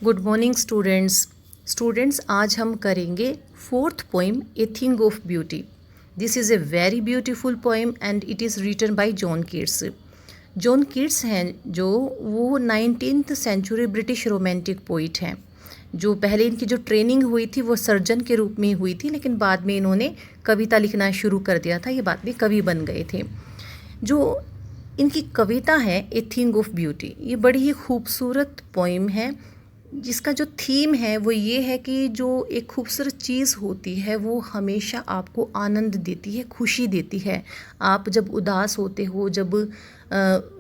Good morning students आज हम करेंगे fourth poem a thing of beauty. This is a very beautiful poem and it is written by John Keats. John Keats हैं जो वो 19th century British romantic poet हैं। जो पहले इनकी जो ट्रेनिंग हुई थी वो सर्जन के रूप में हुई थी, लेकिन बाद में इन्होंने कविता लिखना शुरू कर दिया था। ये बाद में कवि बन गए थे। जो इनकी कविता है ए थिंग ऑफ ब्यूटी, ये बड़ी ही खूबसूरत पोइम है जिसका जो थीम है वो ये है कि जो एक खूबसूरत चीज़ होती है वो हमेशा आपको आनंद देती है, खुशी देती है। आप जब उदास होते हो, जब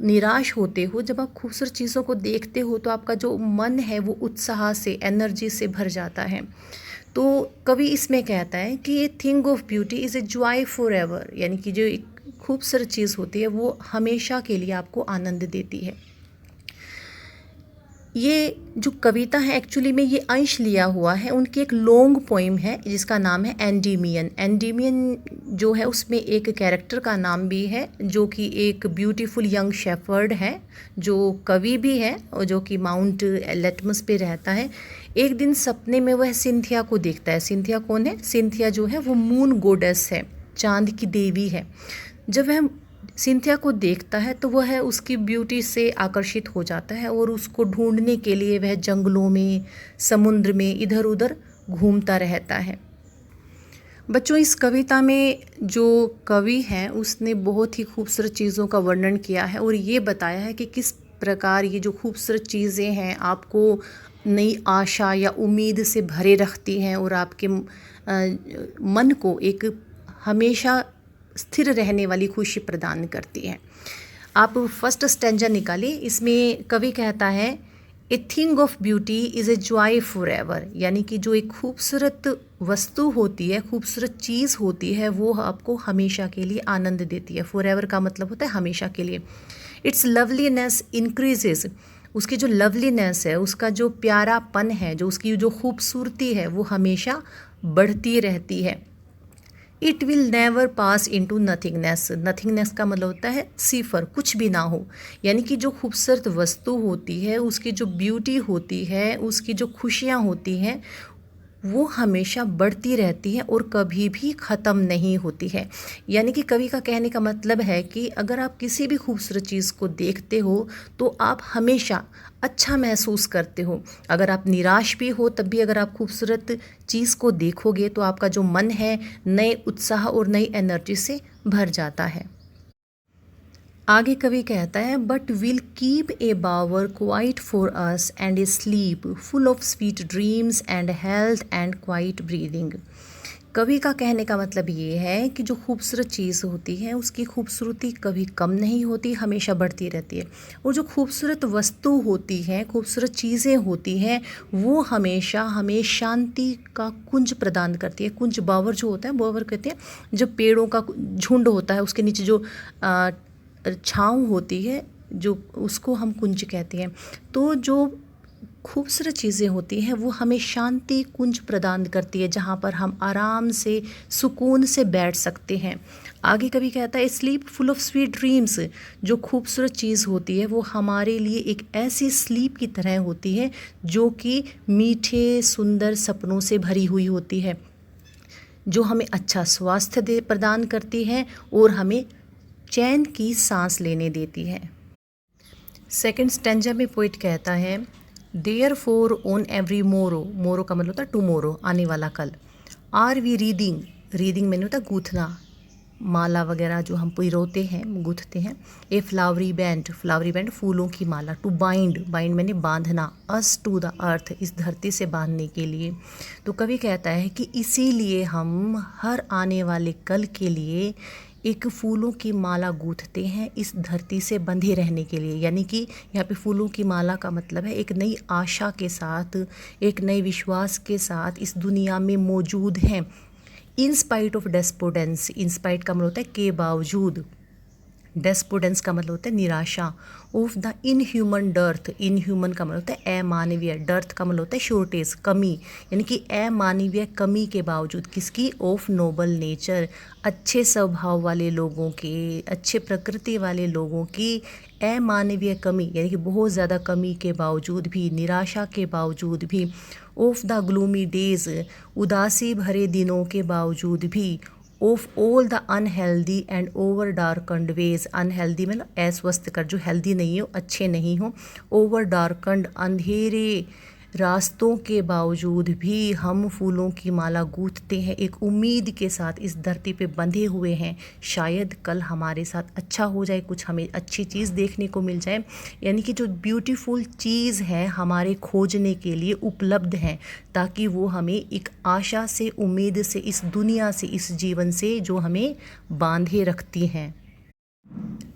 निराश होते हो, जब आप खूबसूरत चीज़ों को देखते हो तो आपका जो मन है वो उत्साह से, एनर्जी से भर जाता है। तो कवि इसमें कहता है कि ये thing of beauty is a joy for ever, यानी कि जो एक खूबसूरत चीज़ होती है वो हमेशा के लिए आपको आनंद देती है। ये जो कविता है एक्चुअली में ये अंश लिया हुआ है उनकी एक लॉन्ग पोइम है जिसका नाम है एंडीमियन। एंडीमियन जो है उसमें एक कैरेक्टर का नाम भी है जो कि एक ब्यूटीफुल यंग शेफर्ड है जो कवि भी है और जो कि माउंट लेटमस पे रहता है। एक दिन सपने में वह सिंथिया को देखता है। सिंथिया कौन है? सिंथिया जो है वो मून गोडेस है, चांद की देवी है। जब वह सिंथिया को देखता है तो वह उसकी ब्यूटी से आकर्षित हो जाता है और उसको ढूंढने के लिए वह जंगलों में, समुद्र में इधर उधर घूमता रहता है। बच्चों, इस कविता में जो कवि है उसने बहुत ही खूबसूरत चीज़ों का वर्णन किया है और ये बताया है कि किस प्रकार ये जो खूबसूरत चीज़ें हैं आपको नई आशा या उम्मीद से भरे रखती हैं और आपके मन को एक हमेशा स्थिर रहने वाली खुशी प्रदान करती है। आप फर्स्ट स्टैंजा निकालिए। इसमें कवि कहता है ए thing of beauty is a joy for ever, यानी कि जो एक खूबसूरत वस्तु होती है, खूबसूरत चीज़ होती है वो आपको हमेशा के लिए आनंद देती है। फॉर एवर का मतलब होता है हमेशा के लिए। इट्स लवलीनेस इंक्रीजेज, उसकी जो लवलीनेस है, उसका जो प्यारापन है, जो उसकी जो खूबसूरती है वो हमेशा बढ़ती रहती है। It will never pass into nothingness. Nothingness का मतलब होता है सिफर, कुछ भी ना हो। यानी कि जो खूबसूरत वस्तु होती है, उसकी जो ब्यूटी होती है, उसकी जो खुशियाँ होती हैं वो हमेशा बढ़ती रहती है और कभी भी ख़त्म नहीं होती है। यानी कि कवि का कहने का मतलब है कि अगर आप किसी भी खूबसूरत चीज़ को देखते हो तो आप हमेशा अच्छा महसूस करते हो। अगर आप निराश भी हो तब भी अगर आप खूबसूरत चीज़ को देखोगे तो आपका जो मन है नए उत्साह और नई एनर्जी से भर जाता है। आगे कवि कहता है but will keep a bower quiet for us and a sleep full of sweet dreams and health and quiet breathing. कवि का कहने का मतलब ये है कि जो खूबसूरत चीज़ होती है उसकी खूबसूरती कभी कम नहीं होती, हमेशा बढ़ती रहती है। और जो खूबसूरत वस्तु होती हैं, खूबसूरत चीज़ें होती हैं वो हमेशा हमें शांति का कुंज प्रदान करती है। कुंज, बावर जो होता है, बावर कहते हैं जो पेड़ों का झुंड होता है उसके नीचे जो छाँव होती है, जो उसको हम कुंज कहते हैं। तो जो खूबसूरत चीज़ें होती हैं वो हमें शांति कुंज प्रदान करती है जहाँ पर हम आराम से सुकून से बैठ सकते हैं। आगे कभी कहता है sleep full of sweet dreams. जो खूबसूरत चीज़ होती है वो हमारे लिए एक ऐसी स्लीप की तरह होती है जो कि मीठे सुंदर सपनों से भरी हुई होती है, जो हमें अच्छा स्वास्थ्य प्रदान करती है और हमें चैन की सांस लेने देती है। सेकंड स्टैंजा में पोइट कहता है देयर फोर ऑन एवरी मोरो, मोरो का मतलब होता है टुमोरो, आने वाला कल। आर वी रीडिंग, रीडिंग मैंने होता है गूथना, माला वगैरह जो हम पिरोते हैं, गूथते हैं। ए फ्लावरी बैंड, फ्लावरी बैंड फूलों की माला। टू बाइंड, बाइंड मैंने बांधना। अस टू द अर्थ, इस धरती से बांधने के लिए। तो कवि कहता है कि इसीलिए हम हर आने वाले कल के लिए एक फूलों की माला गूंथते हैं इस धरती से बंधे रहने के लिए। यानी कि यहाँ पे फूलों की माला का मतलब है एक नई आशा के साथ, एक नए विश्वास के साथ इस दुनिया में मौजूद हैं। In spite of despondence, in spite का मतलब होता है के बावजूद, डेस्पोडेंस का मतलब होता है निराशा। Of the inhuman dearth, inhuman का मतलब होता है अमानवीय, डर्थ का मतलब होता है शॉर्टेज, कमी, यानी कि अमानवीय कमी के बावजूद किसकी, ऑफ नोबल नेचर, अच्छे स्वभाव वाले लोगों के, अच्छे प्रकृति वाले लोगों की अमानवीय कमी यानी कि बहुत ज़्यादा कमी के बावजूद भी, निराशा के बावजूद भी, ऑफ द ग्लूमी डेज, उदासी भरे दिनों के बावजूद भी, of all the unhealthy and over darkened ways, unhealthy मतलब अस्वस्थ कर, जो हेल्दी नहीं हो, अच्छे नहीं हो, ओवर डार्कंड अंधेरे रास्तों के बावजूद भी हम फूलों की माला गूंथते हैं, एक उम्मीद के साथ इस धरती पे बंधे हुए हैं, शायद कल हमारे साथ अच्छा हो जाए, कुछ हमें अच्छी चीज़ देखने को मिल जाए। यानी कि जो ब्यूटीफुल चीज़ है हमारे खोजने के लिए उपलब्ध हैं, ताकि वो हमें एक आशा से, उम्मीद से, इस दुनिया से, इस जीवन से जो हमें बांधे रखती हैं।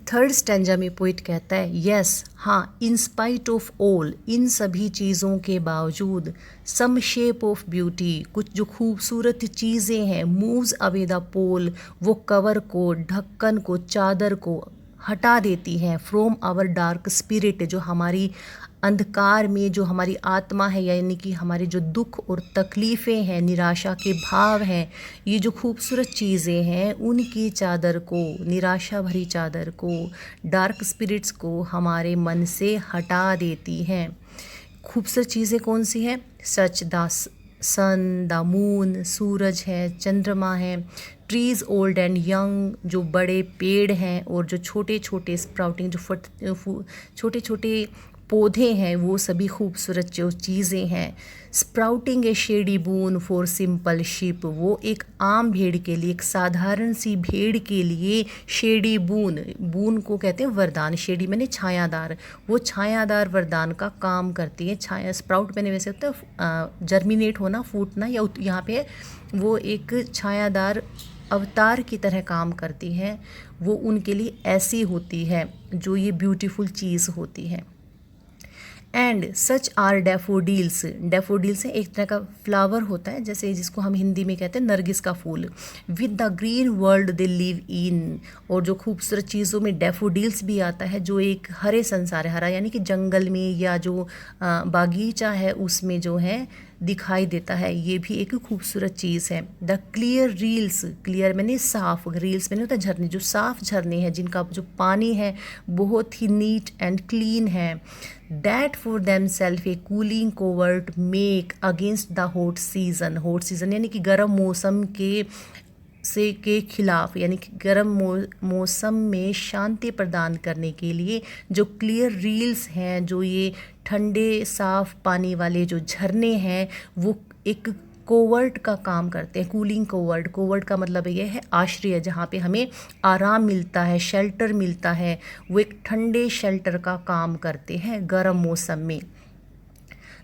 थर्ड स्टैंजा में पोइट कहता है यस, हाँ, इन स्पाइट ऑफ ऑल, इन सभी चीज़ों के बावजूद, सम शेप ऑफ ब्यूटी, कुछ जो खूबसूरत चीज़ें हैं, मूव्स अवे द पोल, वो कवर को, ढक्कन को, चादर को हटा देती हैं, फ्रॉम आवर डार्क स्पिरिट, जो हमारी अंधकार में जो हमारी आत्मा है, यानी कि हमारे जो दुख और तकलीफ़ें हैं, निराशा के भाव हैं, ये जो खूबसूरत चीज़ें हैं उनकी चादर को, निराशा भरी चादर को, डार्क स्पिरिट्स को हमारे मन से हटा देती हैं। खूबसूरत चीज़ें कौन सी हैं? Such the sun, the moon, सूरज है, चंद्रमा है, ट्रीज़ ओल्ड एंड यंग, जो बड़े पेड़ हैं और जो छोटे छोटे स्प्राउटिंग, जो छोटे छोटे पौधे हैं, वो सभी खूबसूरत जो चीज़ें हैं। Sprouting A shady boon for simple ship, वो एक आम भेड़ के लिए, एक साधारण सी भेड़ के लिए शेडी बून, बून को कहते हैं वरदान, शेडी मैंने छायादार, वो छायादार वरदान का काम करती है। छाया, स्प्राउट मैंने वैसे होता है जर्मिनेट होना, फूटना, या यहाँ पे वो एक छायादार अवतार की तरह काम करती है, वो उनके लिए ऐसी होती है जो ये ब्यूटीफुल चीज़ होती है। And such are daffodils, daffodils एक तरह का फ्लावर होता है, जैसे जिसको हम हिंदी में कहते हैं नरगिस का फूल। With the green world they live in, और जो खूबसूरत चीज़ों में डैफोडिल्स भी आता है, जो एक हरे संसार है, हरा यानी कि जंगल में या जो बागीचा है उसमें जो है दिखाई देता है, ये भी एक खूबसूरत चीज़ है। द क्लियर रील्स, क्लियर मैंने साफ, रील्स मैंने होता है झरने, जो साफ झरने हैं जिनका जो पानी है बहुत ही नीट एंड क्लीन है। That for them self A cooling covert make against the hot season, hot season यानी कि गर्म मौसम के खिलाफ, यानी कि गर्म मौसम में शांति प्रदान करने के लिए जो क्लियर रील्स हैं, जो ये ठंडे साफ पानी वाले जो झरने हैं, वो एक कोवर्ट का काम करते हैं। कूलिंग कोवर्ट, कोवर्ट का मतलब ये है आश्रय, जहाँ पे हमें आराम मिलता है, शेल्टर मिलता है, वो एक ठंडे शेल्टर का काम करते हैं गर्म मौसम में।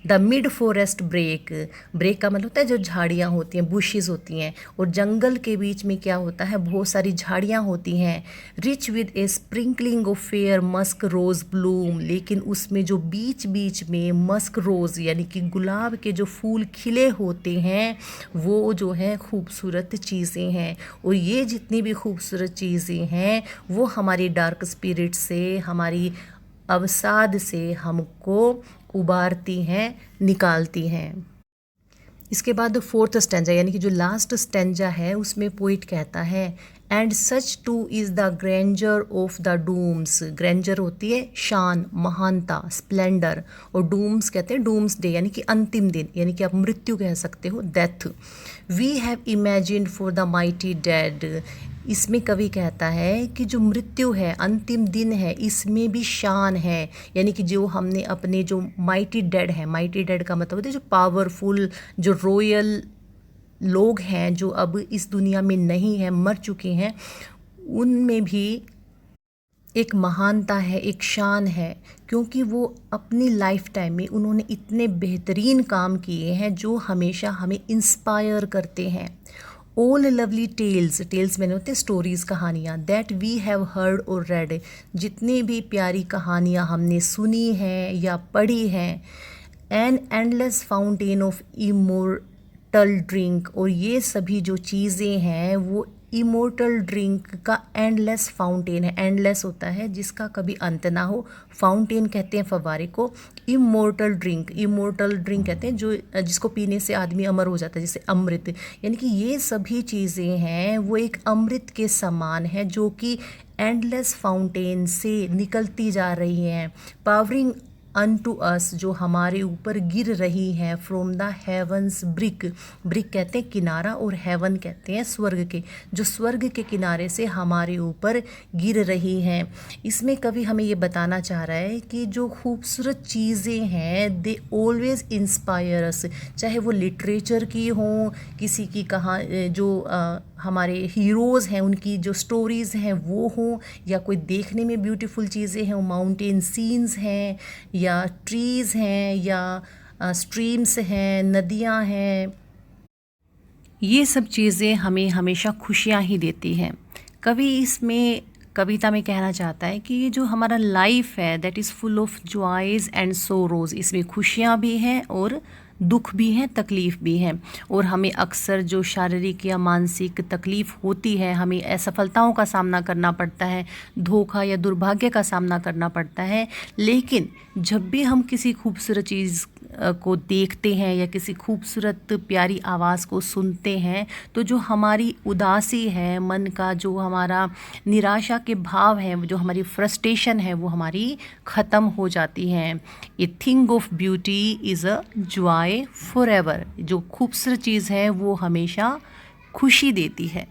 The mid forest brake, brake का मतलब होता है जो झाड़ियाँ होती हैं, बुशेस होती हैं, और जंगल के बीच में क्या होता है, बहुत सारी झाड़ियाँ होती हैं। Rich with a sprinkling of fair musk rose bloom, लेकिन उसमें जो बीच बीच में मस्क रोज़ यानी कि गुलाब के जो फूल खिले होते हैं, वो जो है खूबसूरत चीज़ें हैं। और ये जितनी भी खूबसूरत चीज़ें हैं वो हमारी डार्क स्पिरिट से, हमारी अवसाद से हमको उबारती हैं, निकालती हैं। इसके बाद फोर्थ स्टैंजा यानी कि जो लास्ट स्टैंजा है उसमें पोइट कहता है and such too is the grandeur of the dooms, grandeur होती है शान, महानता, स्प्लेंडर, और डूम्स कहते हैं डूम्स डे यानी कि अंतिम दिन, यानी कि आप मृत्यु कह सकते हो, death. We have imagined for the mighty dead, इसमें कवि कहता है कि जो मृत्यु है, अंतिम दिन है, इसमें भी शान है, यानी कि जो हमने अपने जो माइटी डेड है, माइटी डेड का मतलब होता है जो पावरफुल, जो रॉयल लोग हैं, जो अब इस दुनिया में नहीं हैं, मर चुके हैं, उनमें भी एक महानता है, एक शान है, क्योंकि वो अपनी लाइफ टाइम में उन्होंने इतने बेहतरीन काम किए हैं जो हमेशा हमें इंस्पायर करते हैं। ऑल लवली टेल्स, टेल्स मैंने होते स्टोरीज़, कहानियाँ, दैट वी हैव हर्ड और रेड, जितनी भी प्यारी कहानियाँ हमने सुनी हैं या पढ़ी हैं। An endless fountain of immortal drink, और ये सभी जो चीज़ें हैं वो इमोर्टल ड्रिंक का एंडलेस फाउंटेन है। एंडलेस होता है जिसका कभी अंत ना हो, फाउंटेन कहते हैं फव्वारे को। इमोर्टल ड्रिंक कहते हैं जो जिसको पीने से आदमी अमर हो जाता है, जैसे अमृत। यानी कि ये सभी चीज़ें हैं वो एक अमृत के समान है जो कि एंडलेस फाउंटेन से निकलती जा रही हैं, पावरिंग अनटू अस, जो हमारे ऊपर गिर रही है, from the heavens brink. Brink कहते हैं किनारा और हेवन कहते हैं स्वर्ग के, जो स्वर्ग के किनारे से हमारे ऊपर गिर रही हैं। इसमें कवि हमें ये बताना चाह रहा है कि जो खूबसूरत चीज़ें हैं दे ऑलवेज इंस्पायर अस, चाहे वो लिटरेचर की हों, किसी की कहाँ जो हमारे हीरोज़ हैं उनकी जो स्टोरीज़ हैं वो हों, या कोई देखने में ब्यूटीफुल चीज़ें हैं, माउंटेन सीन्स हैं या ट्रीज़ हैं या स्ट्रीम्स हैं, नदियाँ हैं, ये सब चीज़ें हमें हमेशा खुशियाँ ही देती हैं। कवि इसमें कविता में कहना चाहता है कि ये जो हमारा लाइफ है that is full of joys and sorrows, इसमें खुशियाँ भी हैं और दुख भी हैं, तकलीफ़ भी हैं। और हमें अक्सर जो शारीरिक या मानसिक तकलीफ़ होती है, हमें असफलताओं का सामना करना पड़ता है, धोखा या दुर्भाग्य का सामना करना पड़ता है, लेकिन जब भी हम किसी खूबसूरत चीज़ को देखते हैं या किसी खूबसूरत प्यारी आवाज़ को सुनते हैं तो जो हमारी उदासी है, मन का जो हमारा निराशा के भाव हैं, जो हमारी फ्रस्ट्रेशन है, वो हमारी ख़त्म हो जाती हैं। ए thing of beauty is a joy for ever, जो खूबसूरत चीज़ है वो हमेशा खुशी देती है।